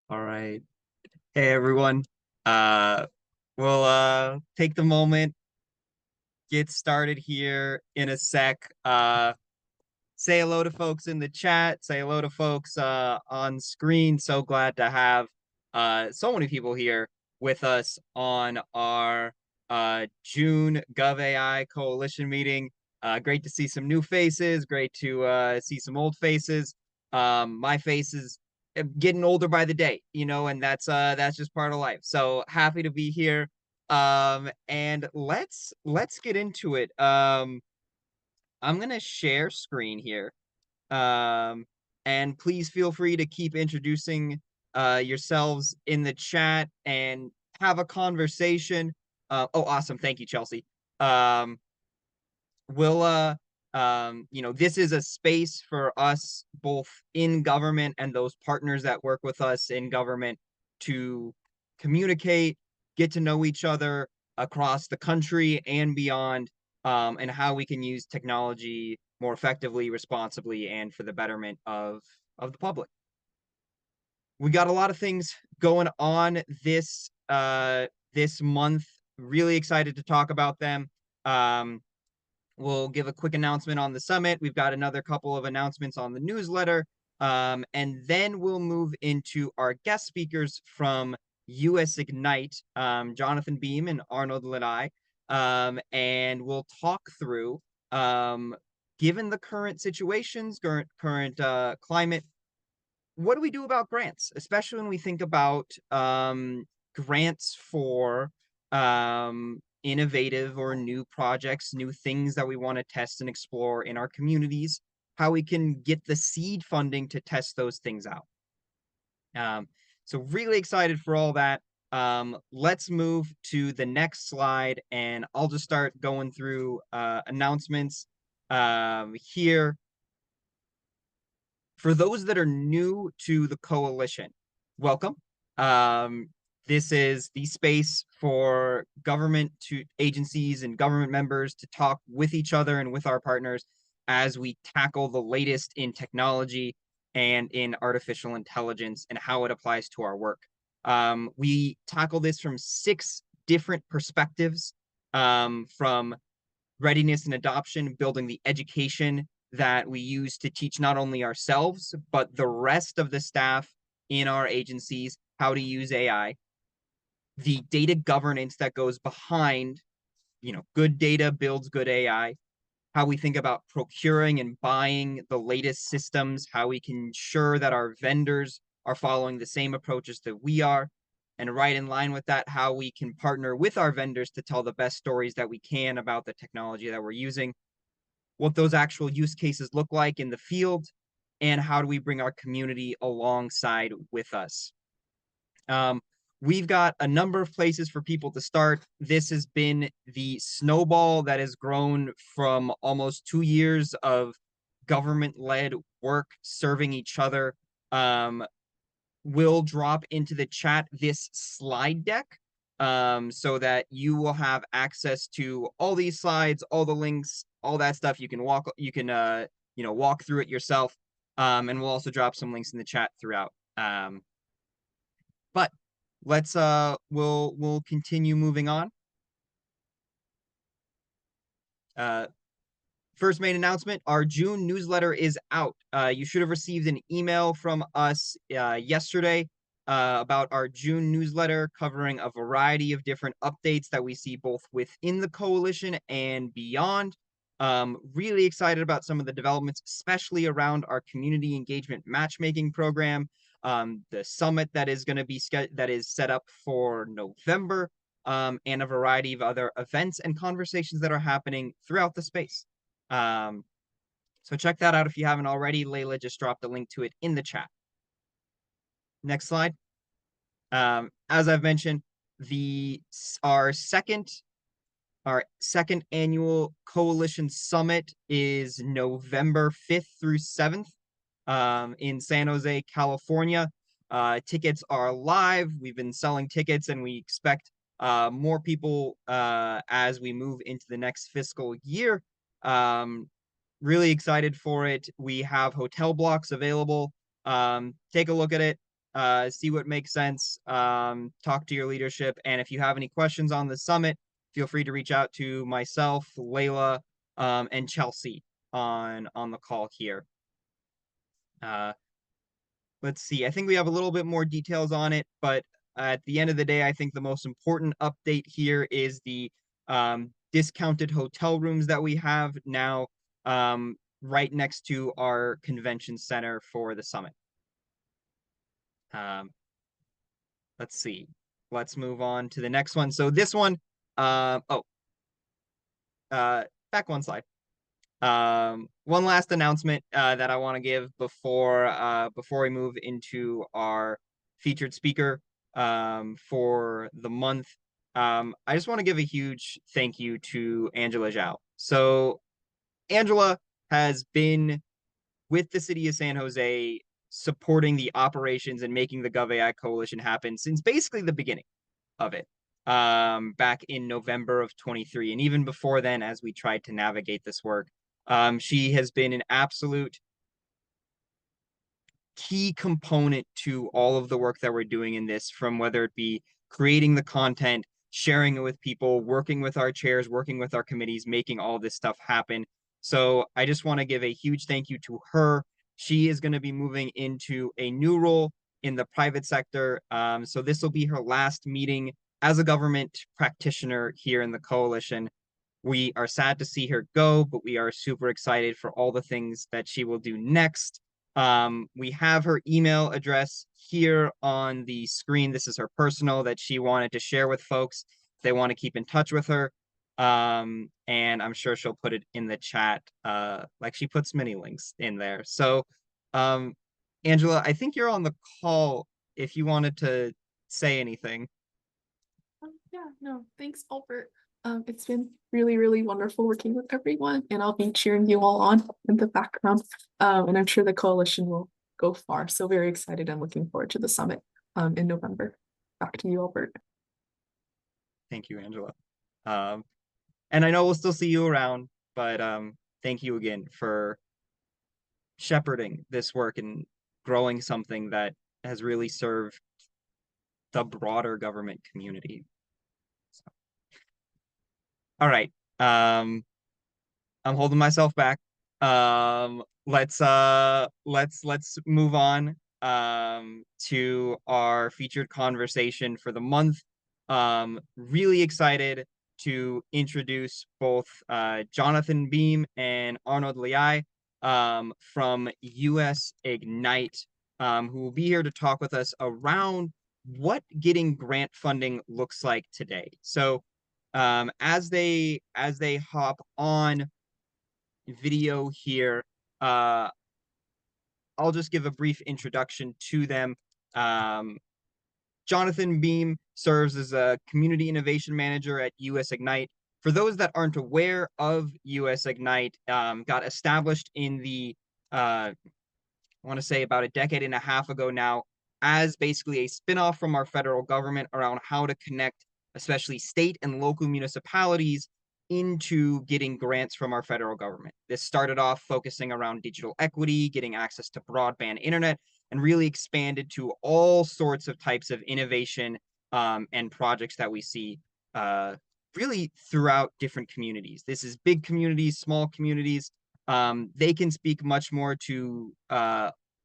All right. Hey everyone. Uh we'll take the moment, get started here in a sec. Say hello to folks in the chat, say hello to folks on screen. So glad to have so many people here with us on our June GovAI Coalition meeting. Great to see some new faces, great to see some old faces. My face is getting older by the day, and that's just part of life. So happy to be here. And let's get into it. I'm gonna share screen here. Um, and please feel free to keep introducing yourselves in the chat and have a conversation. Oh, awesome. Thank you, Chelsea. Um, we'll this is a space for us both in government and those partners that work with us in government to communicate, get to know each other across the country and beyond, and how we can use technology more effectively, responsibly, and for the betterment of the public. We got a lot of things going on this month. Really excited to talk about them. Um, We'll give a quick announcement on the summit. We've got another couple of announcements on the newsletter. And then we'll move into our guest speakers from US Ignite, Jonathan Beam and Arnold Lanai. And we'll talk through, given the current situations, current climate, what do we do about grants, especially when we think about grants for innovative or new projects, new things that we want to test and explore in our communities, how we can get the seed funding to test those things out. So really excited for all that. Let's move to the next slide, and I'll just start going through announcements here. For those that are new to the coalition, welcome. Um, this is the space for government to agencies and government members to talk with each other and with our partners as we tackle the latest in technology and in artificial intelligence and how it applies to our work. We tackle this from 6 different perspectives, from readiness and adoption, building the education that we use to teach not only ourselves, but the rest of the staff in our agencies how to use AI, the data governance that goes behind, good data builds good AI, how we think about procuring and buying the latest systems, how we can ensure that our vendors are following the same approaches that we are. And right in line with that, how we can partner with our vendors to tell the best stories that we can about the technology that we're using, what those actual use cases look like in the field, and how do we bring our community alongside with us. We've got a number of places for people to start. This has been the snowball that has grown from almost 2 years of government-led work serving each other. We'll drop into the chat this slide deck, so that you will have access to all these slides, all the links, all that stuff. You can walk through it yourself. And we'll also drop some links in the chat throughout. But let's we'll continue moving on. Uh, First main announcement, our June newsletter is out. You should have received an email from us yesterday about our June newsletter covering a variety of different updates that we see both within the coalition and beyond. Really excited about some of the developments, especially around our community engagement matchmaking program, the summit that is going to be that is set up for November, and a variety of other events and conversations that are happening throughout the space. So check that out if you haven't already. Layla just dropped a link to it in the chat. Next slide. As I've mentioned, the our second annual coalition summit is November 5th through 7th, in San Jose, California. Tickets are live. We've been selling tickets, and we expect more people as we move into the next fiscal year. Really excited for it. We have hotel blocks available. Take a look at it. see what makes sense, talk to your leadership, and if you have any questions on the summit, feel free to reach out to myself, Layla, and Chelsea on the call here. Let's see. I think we have a little bit more details on it, but at the end of the day, I think the most important update here is the discounted hotel rooms that we have now right next to our convention center for the summit. Um, let's see. Let's move on to the next one. So this one, back one slide. One last announcement that I want to give before we move into our featured speaker for the month. I just want to give a huge thank you to Angela Zhao. So Angela has been with the city of San Jose supporting the operations and making the GovAI Coalition happen since basically the beginning of it, back in November of 23. And even before then, as we tried to navigate this work, she has been an absolute key component to all of the work that we're doing in this, from whether it be creating the content, sharing it with people, working with our chairs, working with our committees, making all this stuff happen. So I just want to give a huge thank you to her. She is going to be moving into a new role in the private sector. So this will be her last meeting as a government practitioner here in the coalition. We are sad to see her go, but we are super excited for all the things that she will do next. We have her email address here on the screen. This is her personal that she wanted to share with folks if they want to keep in touch with her. And I'm sure she'll put it in the chat, like she puts many links in there. So, Angela, I think you're on the call if you wanted to say anything. Yeah, no, thanks, Albert. It's been really, really wonderful working with everyone, and I'll be cheering you all on in the background. And I'm sure the coalition will go far. So very excited and looking forward to the summit in November. Back to you, Albert. Thank you, Angela. And I know we'll still see you around, but thank you again for shepherding this work and growing something that has really served the broader government community. So, all right. I'm holding myself back. Let's move on to our featured conversation for the month. Really excited to introduce both Jonathan Beam and Arnold Liai from US Ignite, who will be here to talk with us around what getting grant funding looks like today. So as they hop on video here, I'll just give a brief introduction to them. Jonathan Beam serves as a community innovation manager at US Ignite. For those that aren't aware of US Ignite, got established in the I want to say about a decade and a half ago now, as basically a spinoff from our federal government around how to connect especially state and local municipalities into getting grants from our federal government. This started off focusing around digital equity, getting access to broadband internet, and really expanded to all sorts of types of innovation and projects that we see really throughout different communities. This is big communities, small communities. They can speak much more to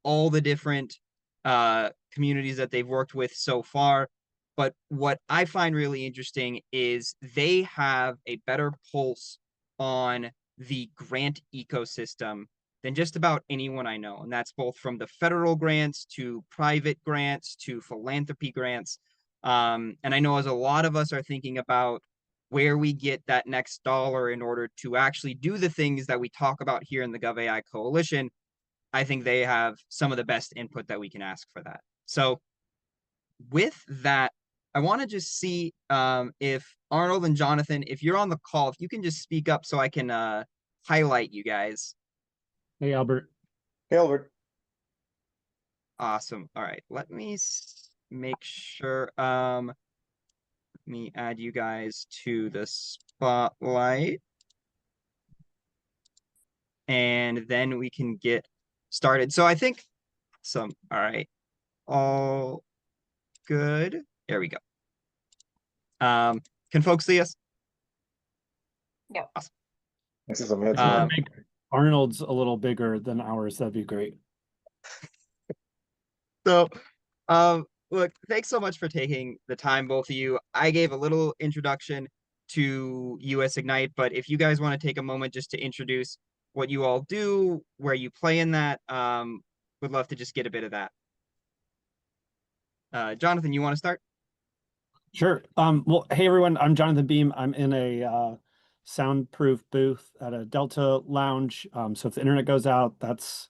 all the different communities that they've worked with so far. But what I find really interesting is they have a better pulse on the grant ecosystem than just about anyone I know. And that's both from the federal grants to private grants to philanthropy grants. And I know as a lot of us are thinking about where we get that next dollar in order to actually do the things that we talk about here in the GovAI Coalition, I think they have some of the best input that we can ask for that. So with that, I want to just see if Arnold and Jonathan, if you're on the call, if you can just speak up so I can highlight you guys. Hey, Albert. Hey, Albert. Awesome. All right, let me make sure. Let me add you guys to the spotlight. And then we can get started. So I think all right. all good? There we go. Can folks see us? Yeah. Awesome. I see some heads. Um, Arnold's a little bigger than ours. That'd be great. So, look, thanks so much for taking the time, both of you. I gave a little introduction to US Ignite, but if you guys want to take a moment just to introduce what you all do, where you play in that, would love to just get a bit of that. Jonathan, you want to start? Sure. Well, hey everyone, I'm Jonathan Beam. I'm in a soundproof booth at a Delta lounge. So if the internet goes out, that's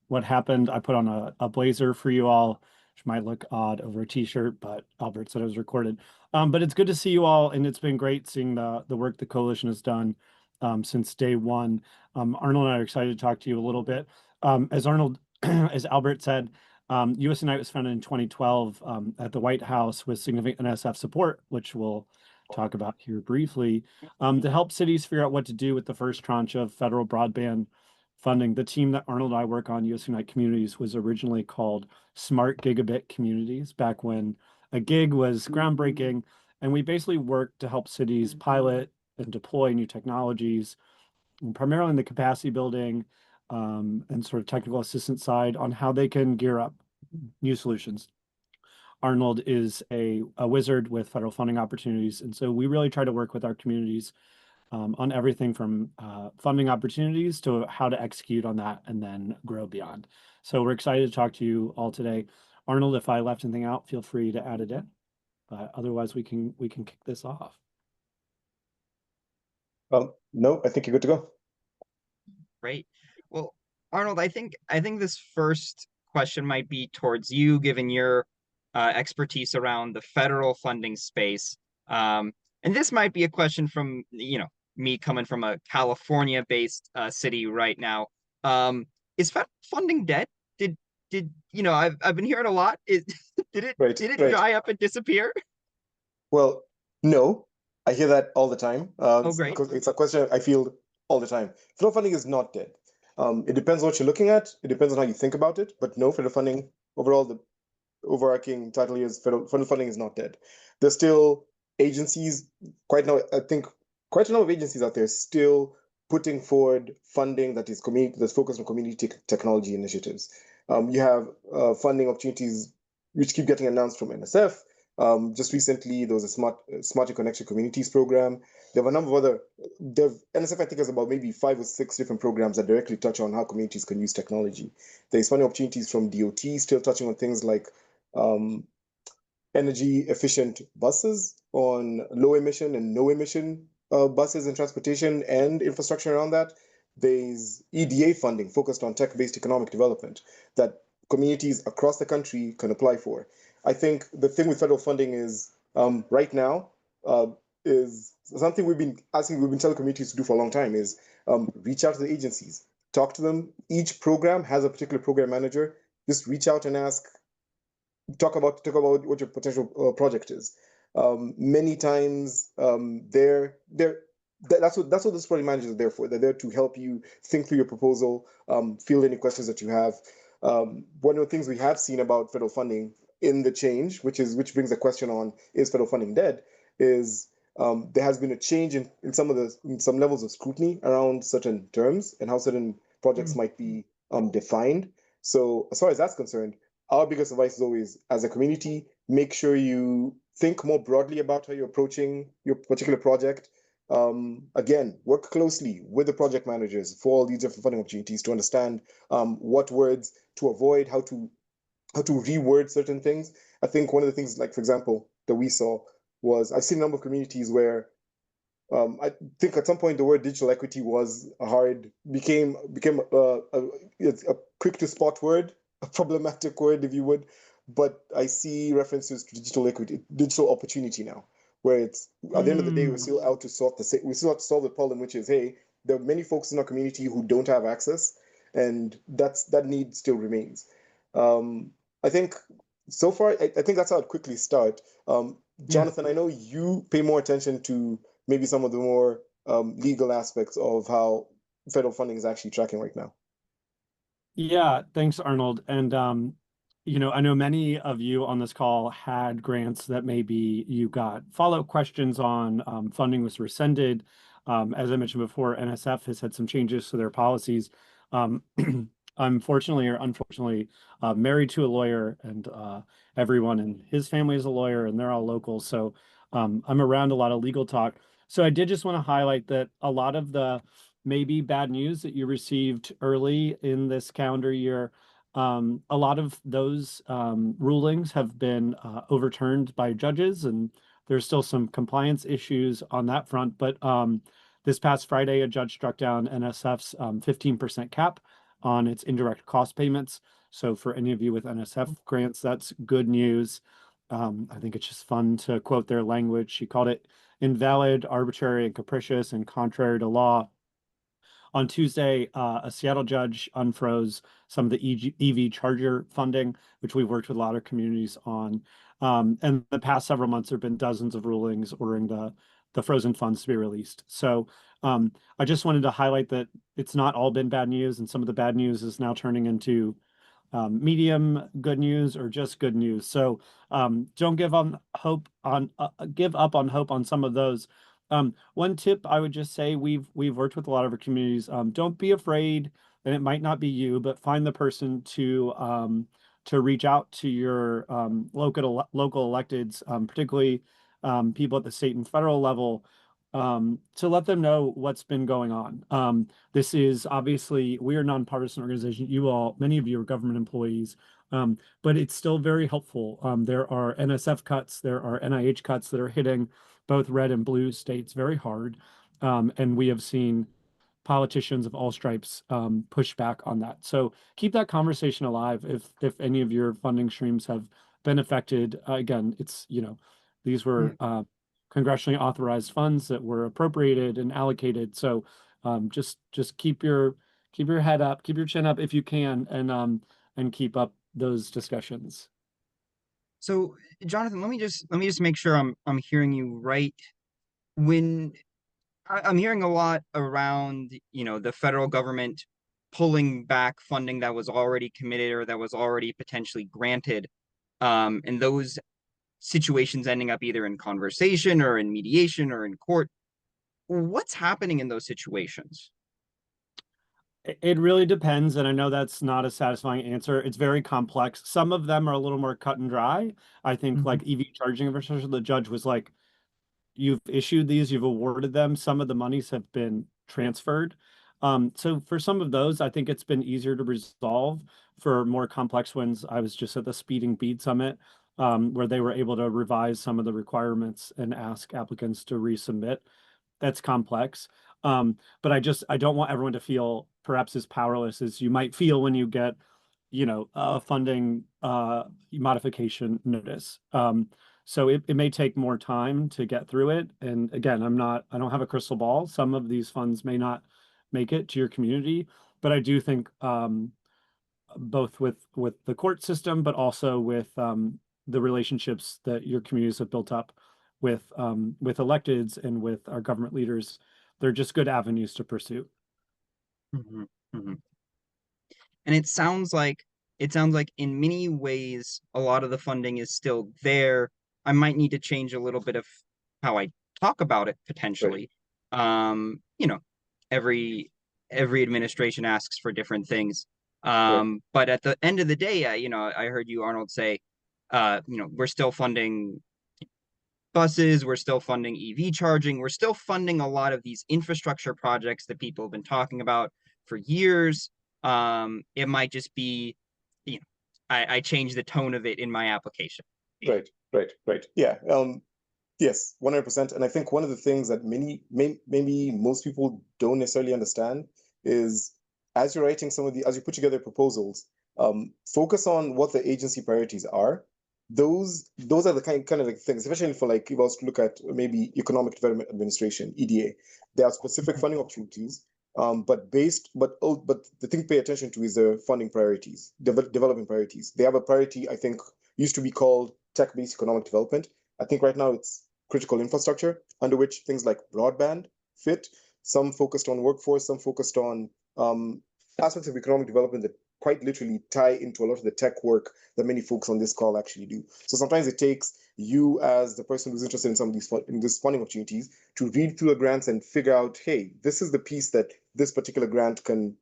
what happened. I put on a blazer for you all, which might look odd over a t-shirt, but Albert said it was recorded. But it's good to see you all, and it's been great seeing the work the coalition has done since day one. Arnold and I are excited to talk to you a little bit. As Arnold, as Albert said, US Ignite was founded in 2012 at the White House with significant NSF support, which we'll talk about here briefly, to help cities figure out what to do with the first tranche of federal broadband funding. The team that Arnold and I work on, US Ignite Communities, was originally called Smart Gigabit Communities back when a gig was groundbreaking. And we basically worked to help cities pilot and deploy new technologies, and primarily in the capacity building and sort of technical assistance side on how they can gear up new solutions. Arnold is a wizard with federal funding opportunities. And so we really try to work with our communities on everything from funding opportunities to how to execute on that and then grow beyond. So we're excited to talk to you all today. Arnold, if I left anything out, feel free to add it in. But otherwise, we can kick this off. No, I think you're good to go. Great. Well, Arnold, I think this first question might be towards you, given your expertise around the federal funding space. And this might be a question from, me coming from a California-based city right now. Is federal funding dead? Did I've been hearing a lot. Did it dry up and disappear? Well, no, I hear that all the time. Oh, great. Because it's a question I feel all the time. Federal funding is not dead. It depends on what you're looking at. It depends on how you think about it. But no, federal funding, overall, the overarching title here is federal funding is not dead. There's still agencies, I think quite a number of agencies out there still putting forward funding that is that's focused on community technology initiatives. You have funding opportunities which keep getting announced from NSF. Just recently, there was a Smart Connection Communities program. There have a number of other, NSF I think has about maybe 5 or 6 different programs that directly touch on how communities can use technology. There's funding opportunities from DOT, still touching on things like energy efficient buses, on low emission and no emission buses and transportation and infrastructure around that. There's EDA funding focused on tech-based economic development that communities across the country can apply for. I think the thing with federal funding is right now is something we've been telling communities to do for a long time is reach out to the agencies, talk to them. Each program has a particular program manager. Just reach out and ask, talk about what your potential project is. Many times that's what those project managers are there for. They're there to help you think through your proposal, field any questions that you have. One of the things we have seen about federal funding in the change, which brings the question on, is federal funding dead, is there has been a change in some levels of scrutiny around certain terms and how certain projects might be defined. So as far as that's concerned, our biggest advice is always, as a community, make sure you think more broadly about how you're approaching your particular project. Again, work closely with the project managers for all these different funding opportunities to understand what words to avoid, how to reword certain things. I think one of the things, like for example, that we saw was I've seen a number of communities where I think at some point the word digital equity became a quick to spot word, a problematic word, if you would. But I see references to digital equity, digital opportunity now, where it's at the end of the day, we still have to solve the problem, which is, hey, there are many folks in our community who don't have access, and that need still remains. I think so far, I think that's how I'd quickly start. Jonathan, I know you pay more attention to maybe some of the more legal aspects of how federal funding is actually tracking right now. Yeah, thanks, Arnold. And I know many of you on this call had grants that maybe you got follow-up questions on. Funding was rescinded. As I mentioned before, NSF has had some changes to their policies. Um, I'm fortunately or unfortunately married to a lawyer, and everyone in his family is a lawyer, and they're all local. So I'm around a lot of legal talk. So I did just want to highlight that a lot of the maybe bad news that you received early in this calendar year, a lot of those rulings have been overturned by judges, and there's still some compliance issues on that front. But this past Friday, a judge struck down NSF's 15% cap on its indirect cost payments. So for any of you with NSF grants, that's good news. I think it's just fun to quote their language. She called it invalid, arbitrary, and capricious, and contrary to law. On Tuesday, a Seattle judge unfroze some of the EV charger funding, which we've worked with a lot of communities on. And the past several months, there have been dozens of rulings ordering the frozen funds to be released. So I just wanted to highlight that it's not all been bad news, and some of the bad news is now turning into medium good news or just good news. So don't give give up on hope on some of those. One tip I would just say, we've worked with a lot of our communities. Don't be afraid, and it might not be you, but find the person to reach out to your local electeds, particularly people at the state and federal level, to let them know what's been going on. This is obviously, we are a nonpartisan organization. Many of you are government employees, but it's still very helpful. There are NSF cuts, there are NIH cuts that are hitting both red and blue states very hard. And we have seen politicians of all stripes push back on that. So keep that conversation alive if any of your funding streams have been affected. Again, these were congressionally authorized funds that were appropriated and allocated. So just keep your head up, keep your chin up if you can, and keep up those discussions. So, Jonathan, let me just make sure I'm hearing you right. When I'm hearing a lot around, the federal government pulling back funding that was already committed or that was already potentially granted, and those situations ending up either in conversation or in mediation or in court. What's happening in those situations? It really depends, and I know that's not a satisfying answer. It's very complex. Some of them are a little more cut and dry. I think like EV charging infrastructure, the judge was like, you've issued these, you've awarded them. Some of the monies have been transferred. So for some of those, I think it's been easier to resolve. For more complex ones, I was just at the Speeding Bead Summit, where they were able to revise some of the requirements and ask applicants to resubmit. That's complex. But I don't want everyone to feel perhaps as powerless as you might feel when you get, a funding modification notice. So it may take more time to get through it. And again, I don't have a crystal ball. Some of these funds may not make it to your community, but I do think both with the court system, but also with the relationships that your communities have built up with electeds and with our government leaders, they're just good avenues to pursue. Mhm, mhm. And it sounds like in many ways a lot of the funding is still there. I might need to change a little bit of how I talk about it potentially. Um, you know, every administration asks for different things. But at the end of the day, I heard you, Arnold, say, we're still funding buses, we're still funding EV charging, we're still funding a lot of these infrastructure projects that people have been talking about for years. It might just be, I change the tone of it in my application. Right. Yeah. Yes, 100%. And I think one of the things that maybe most people don't necessarily understand is, as you're writing as you put together proposals, focus on what the agency priorities are. Those are the kind of like things, especially for like, if I was to look at maybe Economic Development Administration, EDA, there are specific funding opportunities. But the thing to pay attention to is the funding priorities, development priorities. They have a priority, I think, used to be called tech-based economic development. I think right now it's critical infrastructure, under which things like broadband fit. Some focused on workforce, some focused on aspects of economic development that quite literally tie into a lot of the tech work that many folks on this call actually do. So sometimes it takes you as the person who's interested in some of these funding opportunities to read through the grants and figure out, hey, this is the piece that this particular grant can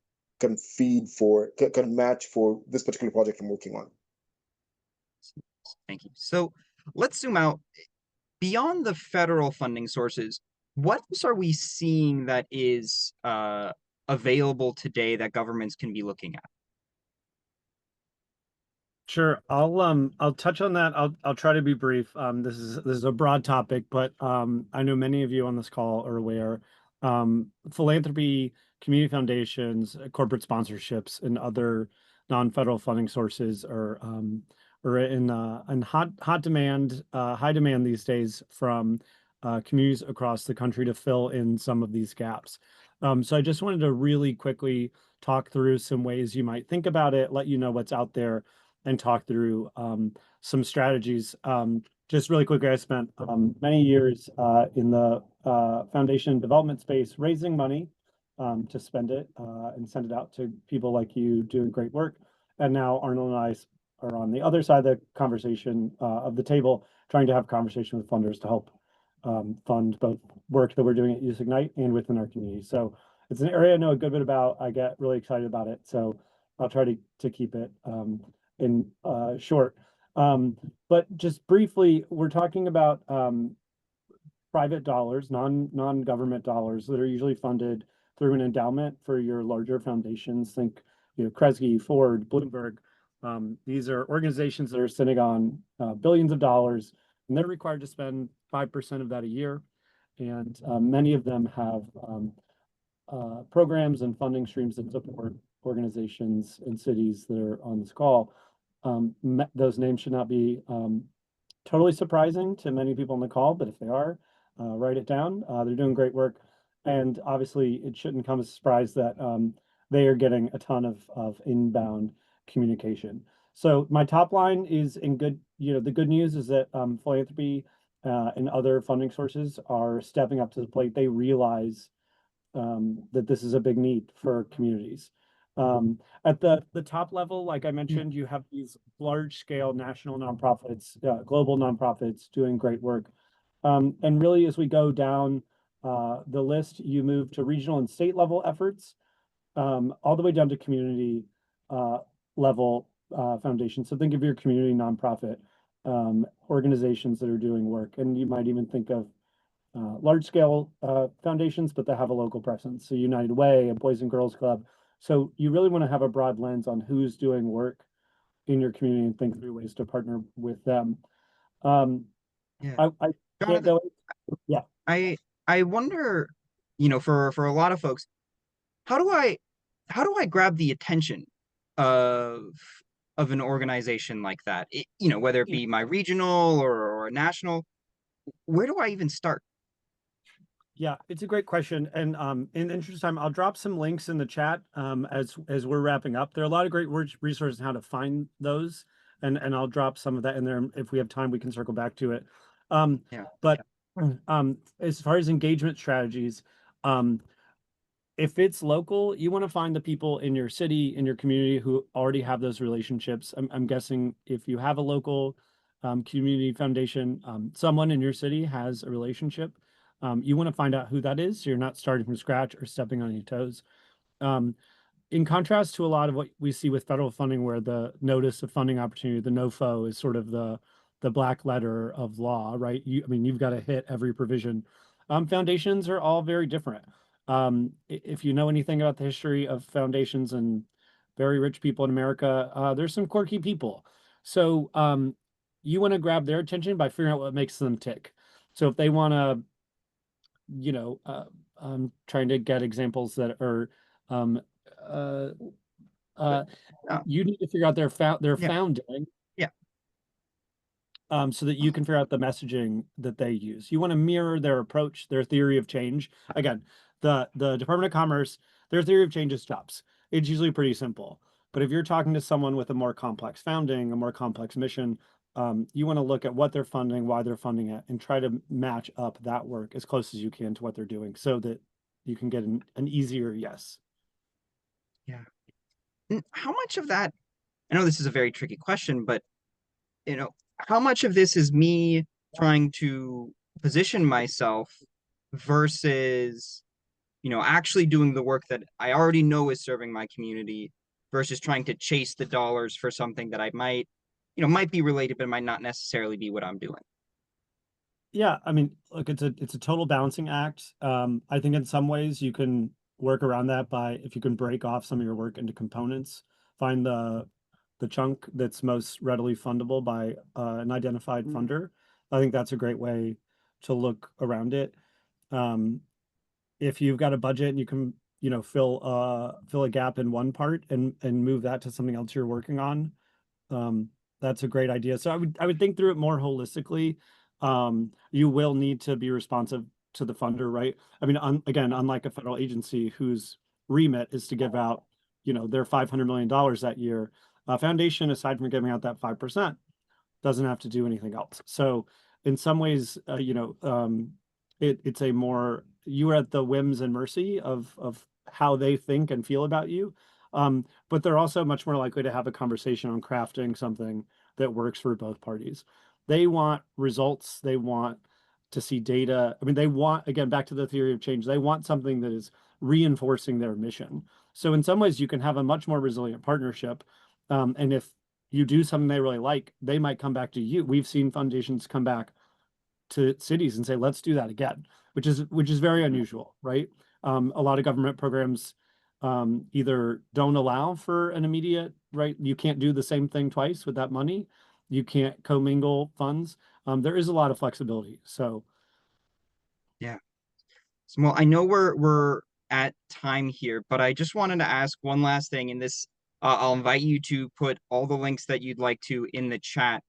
feed for, can match for this particular project I'm working on. Thank you. So let's zoom out. Beyond the federal funding sources, what else are we seeing that is available today that governments can be looking at? Sure. I'll touch on that. I'll try to be brief. This is a broad topic, but I know many of you on this call are aware. Philanthropy, community foundations, corporate sponsorships, and other non-federal funding sources are in high demand these days from communities across the country to fill in some of these gaps. So I just wanted to really quickly talk through some ways you might think about it, let you know what's out there, and talk through some strategies. Just really quickly, I spent many years in the foundation development space, raising money to spend it and send it out to people like you doing great work. And now Arnold and I are on the other side of the conversation of the table, trying to have conversation with funders to help fund both work that we're doing at Youth Ignite and within our community. So it's an area I know a good bit about. I get really excited about it. So I'll try to keep it in short. But just briefly, we're talking about private dollars, non-government dollars that are usually funded through an endowment for your larger foundations. Think, Kresge, Ford, Bloomberg. These are organizations that are sitting on billions of dollars, and they're required to spend 5% of that a year. And many of them have programs and funding streams that support organizations and cities that are on this call. Those names should not be totally surprising to many people on the call, but if they are, write it down. They're doing great work. And obviously, it shouldn't come as a surprise that they are getting a ton of inbound communication. So my top line is in good, the good news is that philanthropy and other funding sources are stepping up to the plate. They realize that this is a big need for communities. At the top level, like I mentioned, you have these large scale national nonprofits, global nonprofits doing great work. And really, as we go down the list, you move to regional and state level efforts, all the way down to community level foundations. So think of your community nonprofit organizations that are doing work. And you might even think of large scale foundations, but that have a local presence. So United Way, a Boys and Girls Club. So you really want to have a broad lens on who's doing work in your community and think through ways to partner with them. Yeah. I can't Jonathan, go. Yeah. I wonder, for a lot of folks, how do I grab the attention of an organization like that? Whether it be my regional or a national, where do I even start? Yeah, it's a great question. And in the interest of time, I'll drop some links in the chat as we're wrapping up. There are a lot of great resources on how to find those, and I'll drop some of that in there. If we have time, we can circle back to it. But as far as engagement strategies, if it's local, you want to find the people in your city, in your community who already have those relationships. I'm guessing if you have a local community foundation, someone in your city has a relationship. You want to find out who that is, so you're not starting from scratch or stepping on your toes. In contrast to a lot of what we see with federal funding, where the notice of funding opportunity, the NOFO, is sort of the black letter of law, right? You've got to hit every provision. Foundations are all very different. If you know anything about the history of foundations and very rich people in America, there's some quirky people. So you want to grab their attention by figuring out what makes them tick. So if they want to, I'm trying to get examples that are, you need to figure out their founding. Yeah. So that you can figure out the messaging that they use. You want to mirror their approach, their theory of change. Again, the Department of Commerce, their theory of change is jobs. It's usually pretty simple. But if you're talking to someone with a more complex founding, a more complex mission, you want to look at what they're funding, why they're funding it, and try to match up that work as close as you can to what they're doing so that you can get an easier yes. Yeah. how much of that, I know this is a very tricky question, but how much of this is me trying to position myself versus, actually doing the work that I already know is serving my community versus trying to chase the dollars for something that I might be related, but might not necessarily be what I'm doing. Yeah, I mean, look, it's a total balancing act. I think in some ways you can work around that by if you can break off some of your work into components, find the chunk that's most readily fundable by an identified funder. I think that's a great way to look around it. If you've got a budget and you can, fill a gap in one part and move that to something else you're working on, that's a great idea. So I would think through it more holistically. You will need to be responsive to the funder, right? I mean, again, unlike a federal agency whose remit is to give out, their $500 million that year, a foundation, aside from giving out that 5%, doesn't have to do anything else. So in some ways, it's a more, you are at the whims and mercy of how they think and feel about you. But they're also much more likely to have a conversation on crafting something that works for both parties. They want results. They want to see data. I mean, they want, again, back to the theory of change, they want something that is reinforcing their mission. So in some ways, you can have a much more resilient partnership. And if you do something they really like, they might come back to you. We've seen foundations come back to cities and say, let's do that again, which is very unusual, right? A lot of government programs either don't allow for an immediate, right? You can't do the same thing twice with that money. You can't commingle funds. There is a lot of flexibility. So Yeah. So, well, I know we're at time here, but I just wanted to ask one last thing. In this, I'll invite you to put all the links that you'd like to in the chat.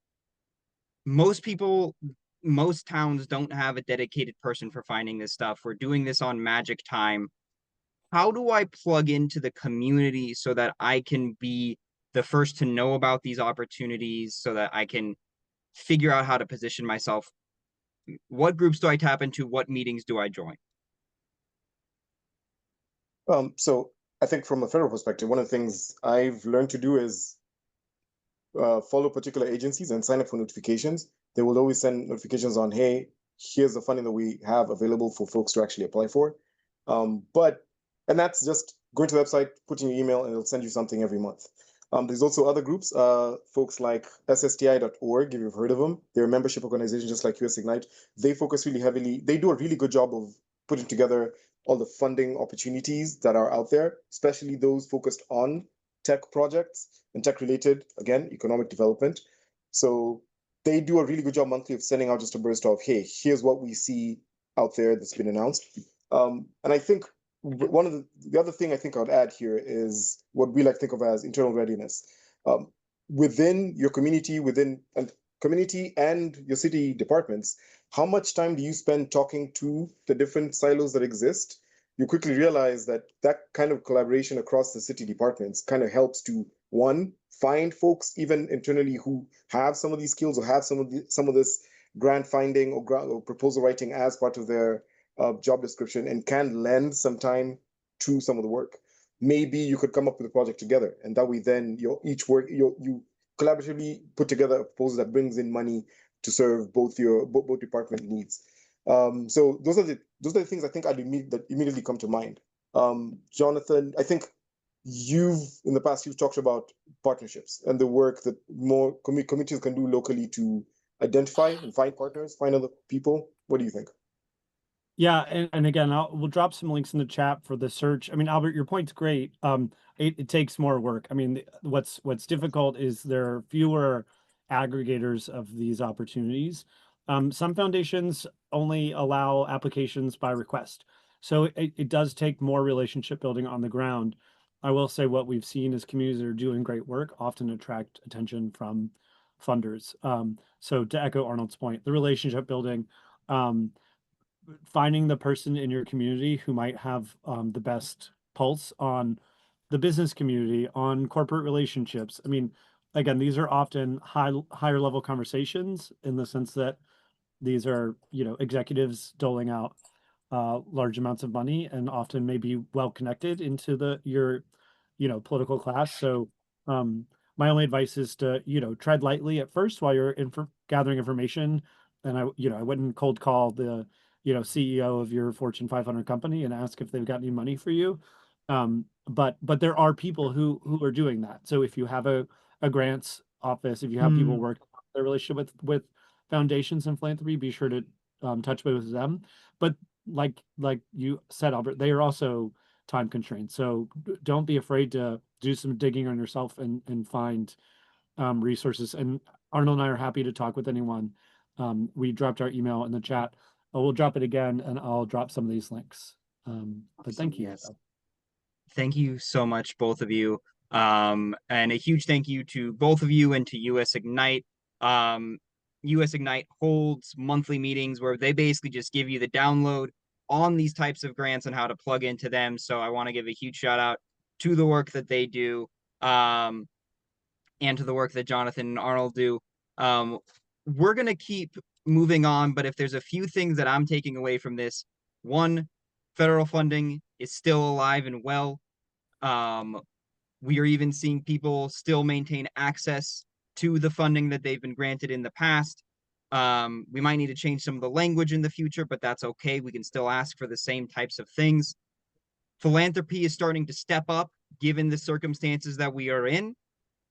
Most people, most towns don't have a dedicated person for finding this stuff. We're doing this on magic time. How do I plug into the community so that I can be the first to know about these opportunities so that I can figure out how to position myself? What groups do I tap into? What meetings do I join? So I think from a federal perspective, one of the things I've learned to do is follow particular agencies and sign up for notifications. They will always send notifications on, hey, here's the funding that we have available for folks to actually apply for. And that's just going to the website, putting your email, and it'll send you something every month. There's also other groups, folks like ssti.org, if you've heard of them. They're a membership organization just like US Ignite. They focus really heavily. They do a really good job of putting together all the funding opportunities that are out there, especially those focused on tech projects and tech related, again, economic development. So they do a really good job monthly of sending out just a burst of, hey, here's what we see out there that's been announced. And I think one of the other thing I think I'd add here is what we like to think of as internal readiness. Within your community, within and community and your city departments, how much time do you spend talking to the different silos that exist? You quickly realize that that kind of collaboration across the city departments kind of helps to, one, find folks even internally who have some of these skills or have some of this grant finding or proposal writing as part of their job description and can lend some time to some of the work. Maybe you could come up with a project together, and that way then you collaboratively put together a proposal that brings in money to serve both department needs. So those are the things I think that immediately come to mind. Jonathan, I think in the past you've talked about partnerships and the work that more communities can do locally to identify and find partners, find other people. What do you think? yeah, and again, we'll drop some links in the chat for the search. I mean, Albert, your point's great. It takes more work. I mean, what's difficult is there are fewer aggregators of these opportunities. Some foundations only allow applications by request. So it does take more relationship building on the ground. I will say what we've seen is communities that are doing great work often attract attention from funders. So to echo Arnold's point, the relationship building, finding the person in your community who might have the best pulse on the business community, on corporate relationships. I mean, again, these are often higher level conversations in the sense that these are, executives doling out large amounts of money and often maybe well connected into your political class. So my only advice is to, tread lightly at first while you're gathering information. And I wouldn't cold call the, CEO of your Fortune 500 company and ask if they've got any money for you. But there are people who are doing that. So if you have a grants office, if you have people work their relationship with foundations and philanthropy, be sure to touch base with them. But like you said, Albert, they are also time constrained. So don't be afraid to do some digging on yourself and find resources. And Arnold and I are happy to talk with anyone. We dropped our email in the chat. We'll drop it again, and I'll drop some of these links. But thank you. Yes. Thank you so much, both of you. And a huge thank you to both of you and to US Ignite. US Ignite holds monthly meetings where they basically just give you the download on these types of grants and how to plug into them. So I want to give a huge shout out to the work that they do, and to the work that Jonathan and Arnold do. We're going to keep moving on, but if there's a few things that I'm taking away from this, one, federal funding is still alive and well. We are even seeing people still maintain access to the funding that they've been granted in the past. We might need to change some of the language in the future, but that's okay. We can still ask for the same types of things. Philanthropy is starting to step up given the circumstances that we are in,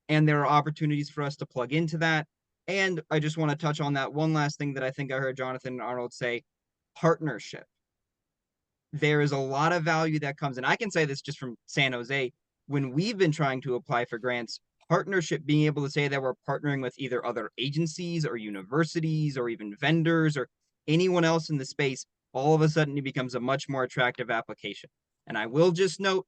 and there are opportunities for us to plug into that. And I just want to touch on that one last thing that I think I heard Jonathan and Arnold say, partnership. There is a lot of value that comes, and I can say this just from San Jose, when we've been trying to apply for grants, partnership, being able to say that we're partnering with either other agencies or universities or even vendors or anyone else in the space, all of a sudden it becomes a much more attractive application. And I will just note,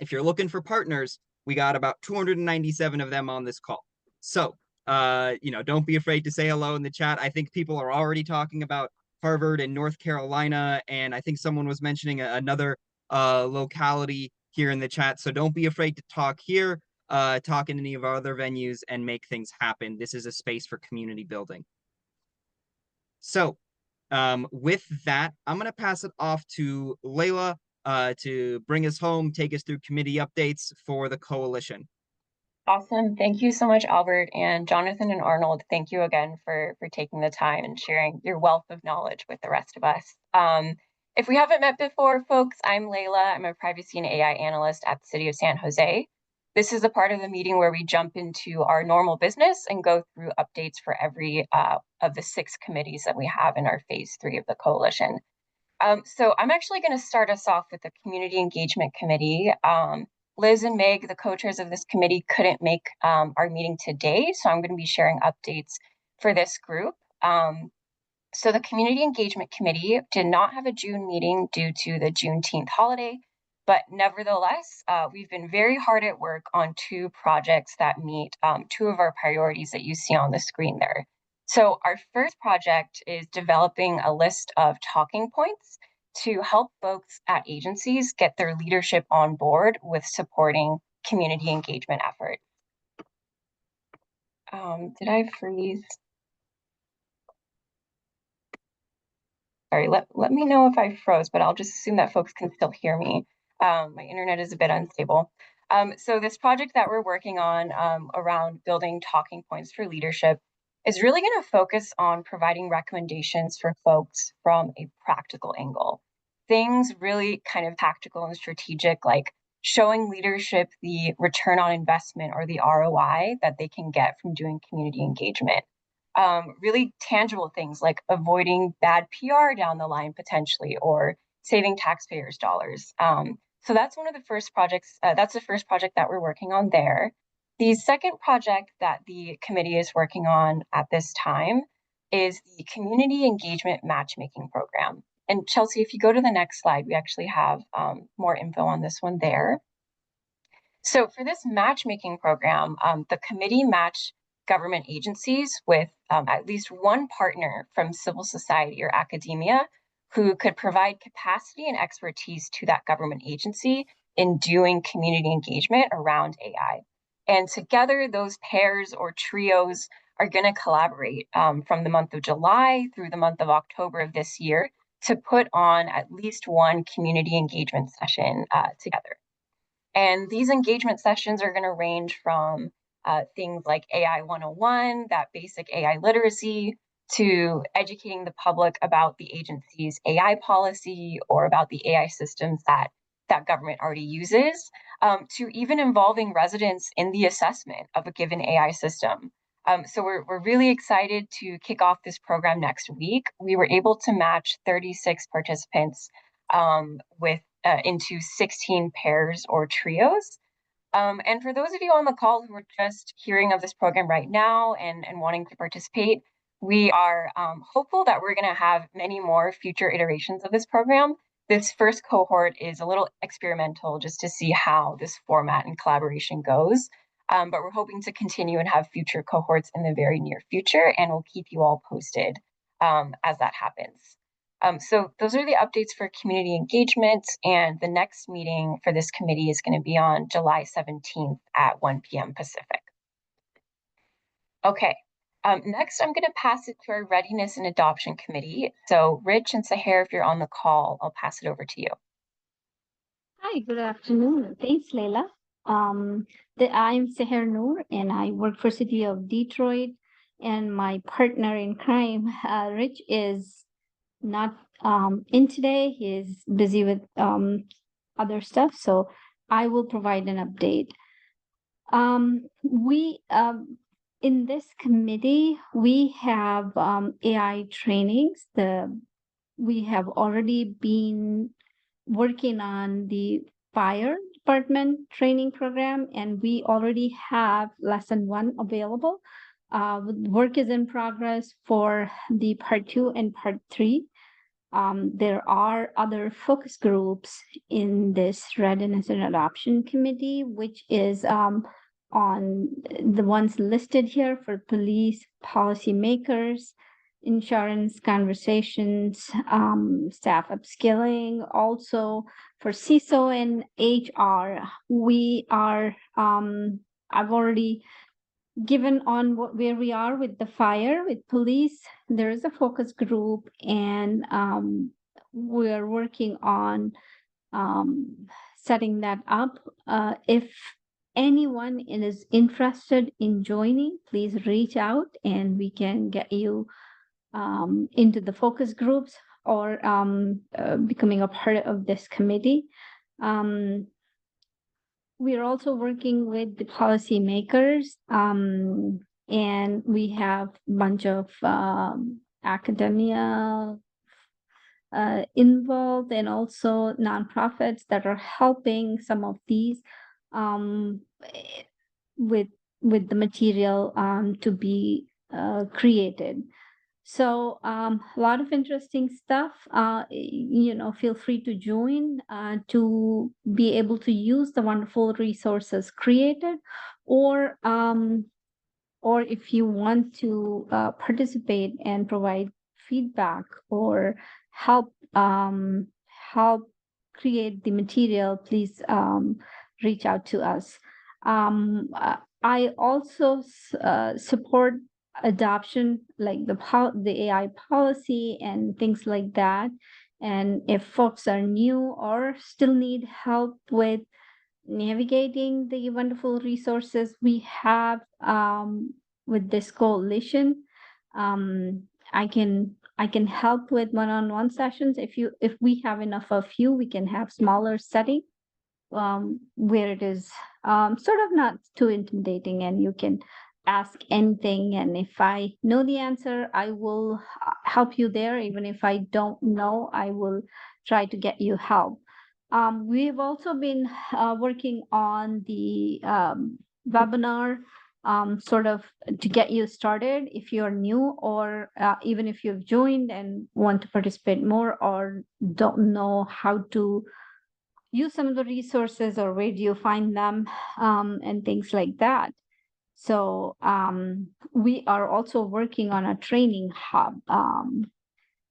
if you're looking for partners, we got about 297 of them on this call. So, don't be afraid to say hello in the chat. I think people are already talking about Harvard and North Carolina, and I think someone was mentioning another locality here in the chat. So don't be afraid to talk here, talk in any of our other venues, and make things happen. This is a space for community building. So with that, I'm going to pass it off to Layla to bring us home, take us through committee updates for the coalition. Awesome. Thank you so much, Albert, and Jonathan and Arnold. Thank you again for taking the time and sharing your wealth of knowledge with the rest of us. If we haven't met before, folks, I'm Layla. I'm a privacy and AI analyst at the City of San Jose. This is a part of the meeting where we jump into our normal business and go through updates for every of the 6 committees that we have in our phase 3 of the coalition. So I'm actually going to start us off with the Community Engagement Committee. Liz and Meg, the co-chairs of this committee, couldn't make our meeting today, so I'm going to be sharing updates for this group. So the Community Engagement Committee did not have a June meeting due to the Juneteenth holiday, but nevertheless, we've been very hard at work on 2 projects that meet 2 of our priorities that you see on the screen there. So our first project is developing a list of talking points to help folks at agencies get their leadership on board with supporting community engagement efforts. Did I freeze? Sorry, let me know if I froze, but I'll just assume that folks can still hear me. My internet is a bit unstable. So this project that we're working on around building talking points for leadership is really going to focus on providing recommendations for folks from a practical angle. Things really kind of tactical and strategic, like showing leadership the return on investment or the ROI that they can get from doing community engagement. Really tangible things like avoiding bad PR down the line potentially, or saving taxpayers' dollars. So that's one of the first projects. That's the first project that we're working on there. The second project that the committee is working on at this time is the Community Engagement Matchmaking Program. And Chelsea, if you go to the next slide, we actually have more info on this one there. So for this matchmaking program, the committee matched government agencies with at least one partner from civil society or academia who could provide capacity and expertise to that government agency in doing community engagement around AI. And together, those pairs or trios are going to collaborate from the month of July through the month of October of this year to put on at least one community engagement session together. And these engagement sessions are going to range from things like AI 101, that basic AI literacy, to educating the public about the agency's AI policy or about the AI systems that government already uses, to even involving residents in the assessment of a given AI system. So we're really excited to kick off this program next week. We were able to match 36 participants with into 16 pairs or trios. And for those of you on the call who are just hearing of this program right now and wanting to participate, we are hopeful that we're going to have many more future iterations of this program. This first cohort is a little experimental just to see how this format and collaboration goes. But we're hoping to continue and have future cohorts in the very near future, and we'll keep you all posted as that happens. So those are the updates for community engagement, and the next meeting for this committee is going to be on July 17th at 1 p.m. Pacific. Okay, next I'm going to pass it to our Readiness and Adoption Committee. So Rich and Sahar, if you're on the call, I'll pass it over to you. Hi, good afternoon. Thanks, Leila. I'm Seher Noor, and I work for City of Detroit. And my partner in crime, Rich, is not in today. He's busy with other stuff, so I will provide an update. We in this committee we have AI trainings. We have already been working on the fire department training program, and we already have lesson 1 available. Work is in progress for the part 2 and part 3. There are other focus groups in this Readiness and Adoption Committee, which is on the ones listed here for police, policymakers, insurance conversations, staff upskilling. Also for CISO and HR, we are, I've already given on where we are with the fire, with police. There is a focus group, and we're working on setting that up. If anyone is interested in joining, please reach out and we can get you into the focus groups or becoming a part of this committee. We are also working with the policymakers, and we have a bunch of academia involved, and also nonprofits that are helping some of these with the material to be created. So a lot of interesting stuff. Feel free to join to be able to use the wonderful resources created, or if you want to participate and provide feedback or help create the material, please reach out to us. I also support adoption, like the AI policy and things like that. And if folks are new or still need help with navigating the wonderful resources we have with this coalition, I can help with one-on-one sessions. If we have enough of you, we can have smaller setting where it is sort of not too intimidating, and you can ask anything, and if I know the answer, I will help you there. Even if I don't know, I will try to get you help. We've also been working on the webinar sort of to get you started if you're new, or even if you've joined and want to participate more, or don't know how to use some of the resources, or where do you find them, and things like that. So we are also working on a training hub.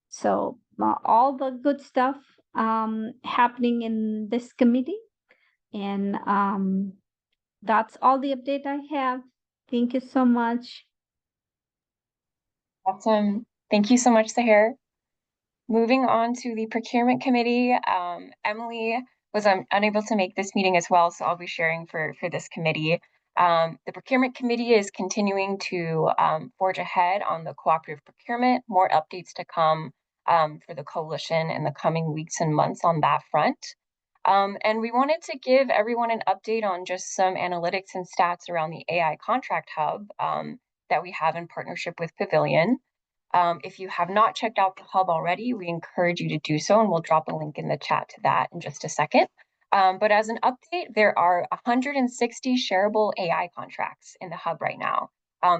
So all the good stuff happening in this committee. And that's all the update I have. Thank you so much. Awesome. Thank you so much, Sahar. Moving on to the Procurement Committee, Emily, was unable to make this meeting as well, so I'll be sharing for this committee. The procurement committee is continuing to forge ahead on the cooperative procurement. More updates to come for the coalition in the coming weeks and months on that front. And we wanted to give everyone an update on just some analytics and stats around the AI contract hub that we have in partnership with Pavilion. If you have not checked out the hub already, we encourage you to do so, and we'll drop a link in the chat to that in just a second. But as an update, there are 160 shareable AI contracts in the hub right now.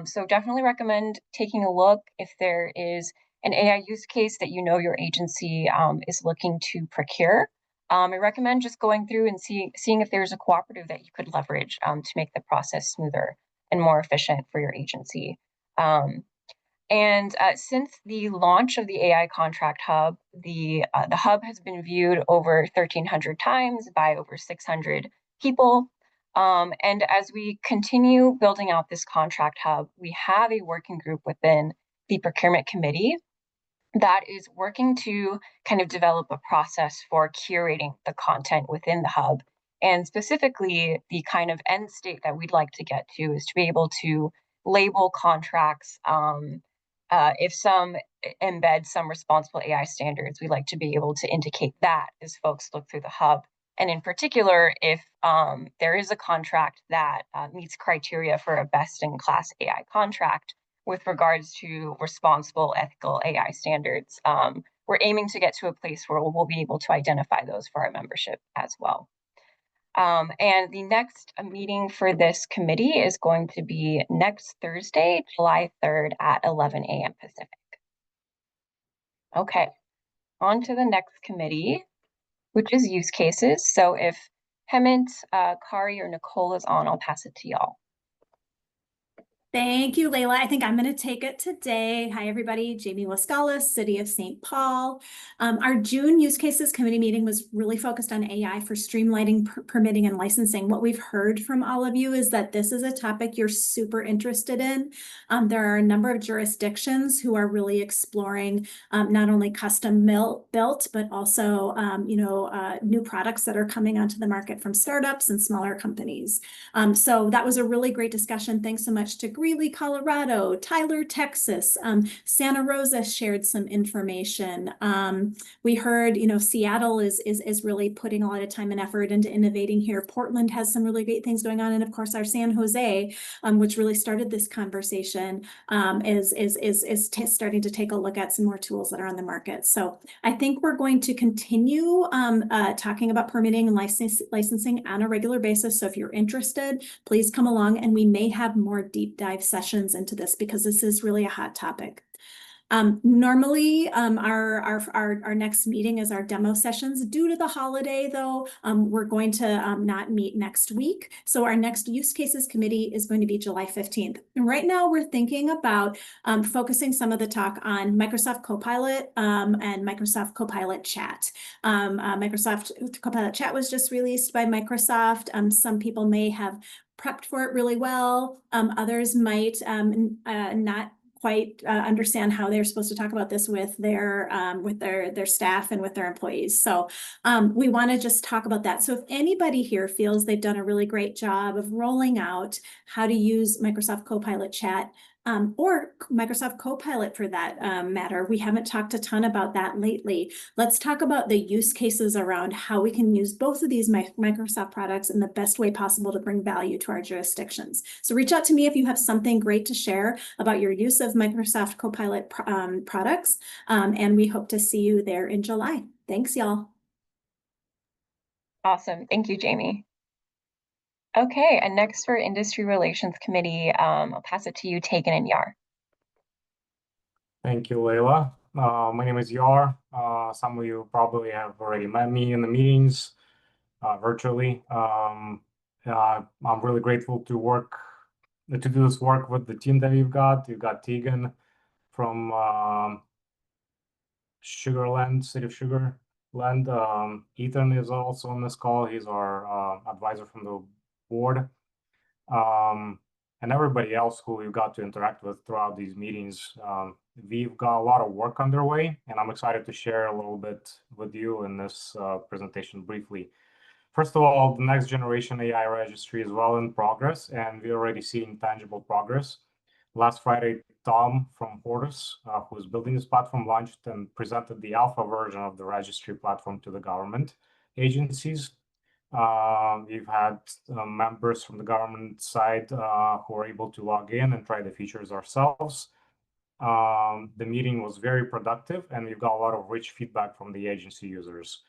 So definitely recommend taking a look if there is an AI use case that you know your agency is looking to procure. I recommend just going through and seeing if there's a cooperative that you could leverage to make the process smoother and more efficient for your agency. And since the launch of the AI Contract Hub, the hub has been viewed over 1,300 times by over 600 people. And as we continue building out this contract hub, we have a working group within the procurement committee that is working to kind of develop a process for curating the content within the hub. And specifically, the kind of end state that we'd like to get to is to be able to label contracts. If some embed some responsible AI standards, we like to be able to indicate that as folks look through the hub. And in particular, if there is a contract that meets criteria for a best-in-class AI contract with regards to responsible ethical AI standards, we're aiming to get to a place where we'll be able to identify those for our membership as well. And the next meeting for this committee is going to be next Thursday, July 3rd at 11 a.m. Pacific. Okay, on to the next committee, which is use cases. So if Hemant, Kari, or Nicole is on, I'll pass it to y'all. Thank you, Layla. I think I'm going to take it today. Hi, everybody. Jamie Wascalis, City of St. Paul. Our June Use Cases Committee meeting was really focused on AI for streamlining permitting and licensing. What we've heard from all of you is that this is a topic you're super interested in. There are a number of jurisdictions who are really exploring not only custom built, but also new products that are coming onto the market from startups and smaller companies. So that was a really great discussion. Thanks so much to Greeley, Colorado, Tyler, Texas. Santa Rosa shared some information. We heard, Seattle is really putting a lot of time and effort into innovating here. Portland has some really great things going on, and of course, our San Jose, which really started this conversation, is starting to take a look at some more tools that are on the market. So I think we're going to continue talking about permitting and licensing on a regular basis. So if you're interested, please come along, and we may have more deep dive sessions into this because this is really a hot topic. Normally, our next meeting is our demo sessions. Due to the holiday, though, we're going to not meet next week. So our next Use Cases Committee is going to be July 15th. And right now, we're thinking about focusing some of the talk on Microsoft Copilot and Microsoft Copilot Chat. Microsoft Copilot Chat was just released by Microsoft. Some people may have prepped for it really well. Others might not quite understand how they're supposed to talk about this with their staff and with their employees. So we want to just talk about that. So if anybody here feels they've done a really great job of rolling out how to use Microsoft Copilot Chat, or Microsoft Copilot for that matter. We haven't talked a ton about that lately. Let's talk about the use cases around how we can use both of these Microsoft products in the best way possible to bring value to our jurisdictions. So reach out to me if you have something great to share about your use of Microsoft Copilot products, and we hope to see you there in July. Thanks, y'all. Awesome. Thank you, Jamie. Okay, and next for Industry Relations Committee, I'll pass it to you, Tegan and Yar. Thank you, Layla. My name is Yar. Some of you probably have already met me in the meetings virtually. I'm really grateful to do this work with the team that you've got. You've got Tegan from Sugarland, City of Sugarland. Ethan is also on this call. He's our advisor from the board, and everybody else who we've got to interact with throughout these meetings. We've got a lot of work underway, and I'm excited to share a little bit with you in this presentation briefly. First of all, the next generation AI registry is well in progress, and we're already seeing tangible progress. Last Friday, Tom from Hortus, who's building this platform, launched and presented the alpha version of the registry platform to the government agencies. We've had members from the government side who are able to log in and try the features ourselves. The meeting was very productive, and we've got a lot of rich feedback from the agency users.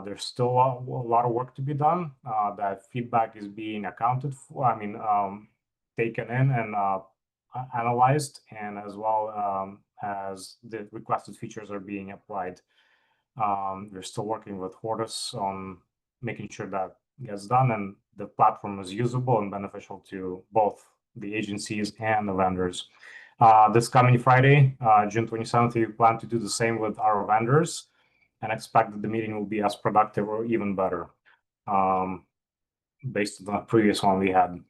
There's still a lot of work to be done. That feedback is being accounted for, taken in and analyzed, and as well as the requested features are being applied. We're still working with Hortus on making sure that gets done and the platform is usable and beneficial to both the agencies and the vendors. This coming Friday, June 27th, we plan to do the same with our vendors and expect that the meeting will be as productive or even better, based on the previous one we had.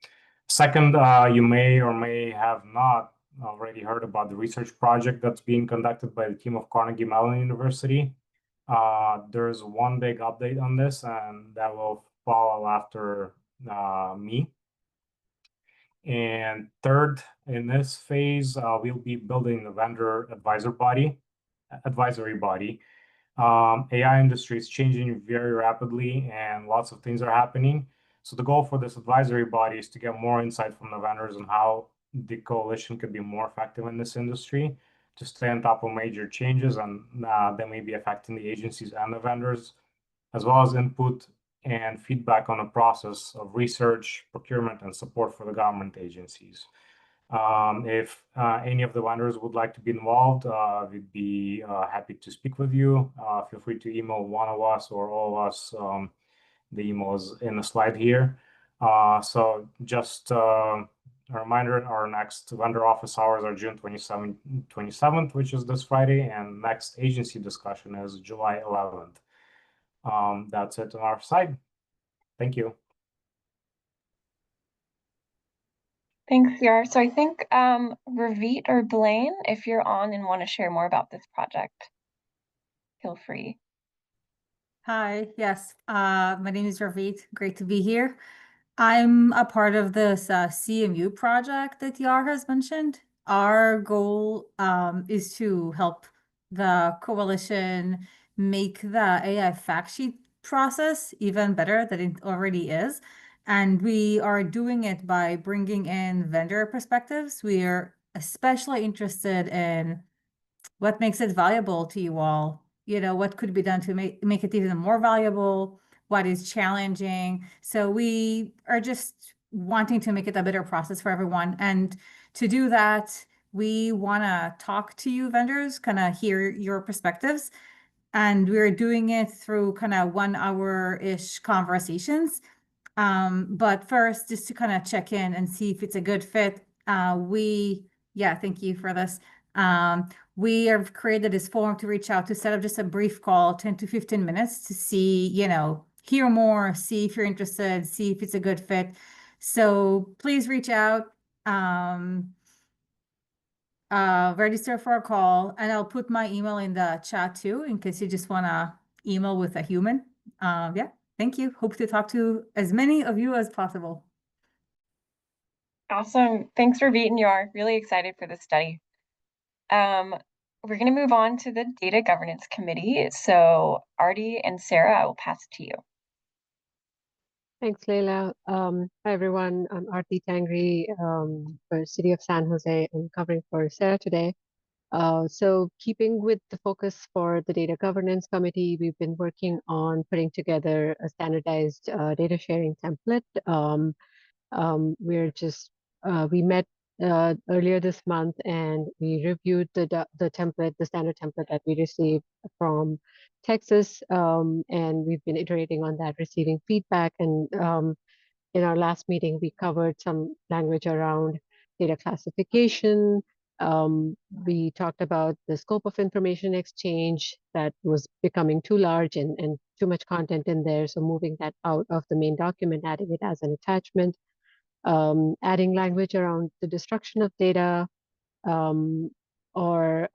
Second, you may or may have not already heard about the research project that's being conducted by the team of Carnegie Mellon University. There's one big update on this, and that will follow after me. And third, in this phase, we'll be building the vendor advisory body. AI industry is changing very rapidly, and lots of things are happening. So the goal for this advisory body is to get more insight from the vendors on how the coalition could be more effective in this industry, to stay on top of major changes and that may be affecting the agencies and the vendors, as well as input and feedback on the process of research, procurement, and support for the government agencies. If any of the vendors would like to be involved, we'd be happy to speak with you. Feel free to email one of us or all of us. The email is in the slide here. So just a reminder, our next vendor office hours are June 27th, which is this Friday, and next agency discussion is July 11th. That's it on our side. Thank you. Thanks, Yar. So I think Ravit or Blaine, if you're on and want to share more about this project, feel free. Hi, yes. My name is Ravit. Great to be here. I'm a part of this CMU project that Yar has mentioned. Our goal is to help the coalition make the AI fact sheet process even better than it already is. And we are doing it by bringing in vendor perspectives. We are especially interested in what makes it valuable to you all. You know, what could be done to make it even more valuable, what is challenging. So we are just wanting to make it a better process for everyone. And to do that, we want to talk to you vendors, kind of hear your perspectives. And we're doing it through kind of 1 hour-ish conversations. But first, just to kind of check in and see if it's a good fit, thank you for this. We have created this form to reach out to set up just a brief call, 10 to 15 minutes to see, hear more, see if you're interested, see if it's a good fit. So please reach out, register for a call, and I'll put my email in the chat too, in case you just want to email with a human. Thank you. Hope to talk to as many of you as possible. Awesome. Thanks for beating Yar. Really excited for this study. We're going to move on to the Data Governance Committee. So Artie and Sarah, I will pass it to you. Thanks, Leila. Hi, everyone. I'm Arti Tangri for City of San Jose and covering for Sarah today. So keeping with the focus for the Data Governance Committee, we've been working on putting together a standardized data sharing template. We met earlier this month and we reviewed the template, the standard template that we received from Texas, and we've been iterating on that, receiving feedback. And in our last meeting, we covered some language around data classification. We talked about the scope of information exchange that was becoming too large and too much content in there. So moving that out of the main document, adding it as an attachment, adding language around the destruction of data, or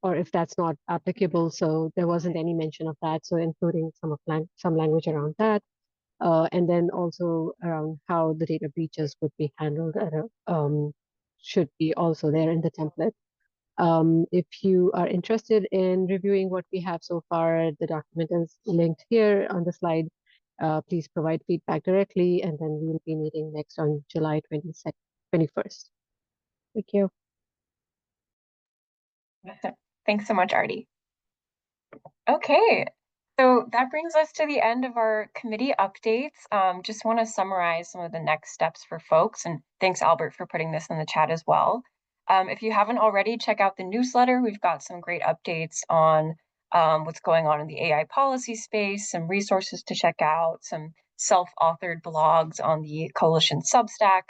if that's not applicable. So there wasn't any mention of that. So including some language around that. and then also around how the data breaches would be handled should be also there in the template. If you are interested in reviewing what we have so far, the document is linked here on the slide. Please provide feedback directly, and then we will be meeting next on July 21st. Thank you. Thanks so much, Artie. Okay, so that brings us to the end of our committee updates. Just want to summarize some of the next steps for folks, and thanks, Albert, for putting this in the chat as well. If you haven't already, check out the newsletter. We've got some great updates on what's going on in the AI policy space, some resources to check out, some self-authored blogs on the Coalition Substack.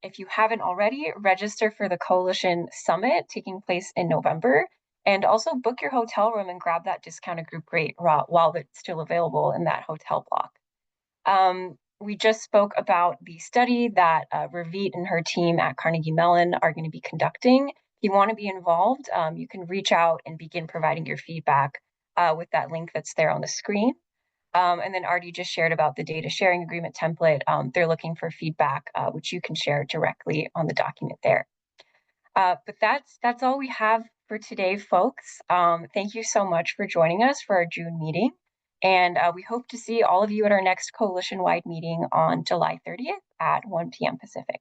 If you haven't already, register for the Coalition Summit taking place in November, and also book your hotel room and grab that discounted group rate while it's still available in that hotel block. We just spoke about the study that Ravit and her team at Carnegie Mellon are going to be conducting. If you want to be involved, you can reach out and begin providing your feedback with that link that's there on the screen. And then Artie just shared about the data sharing agreement template. They're looking for feedback, which you can share directly on the document there. But that's all we have for today, folks. Thank you so much for joining us for our June meeting. And we hope to see all of you at our next coalition-wide meeting on July 30th at 1 p.m. Pacific.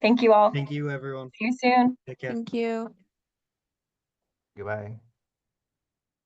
Thank you all. Thank you, everyone. See you soon. Take care. Thank you. Goodbye.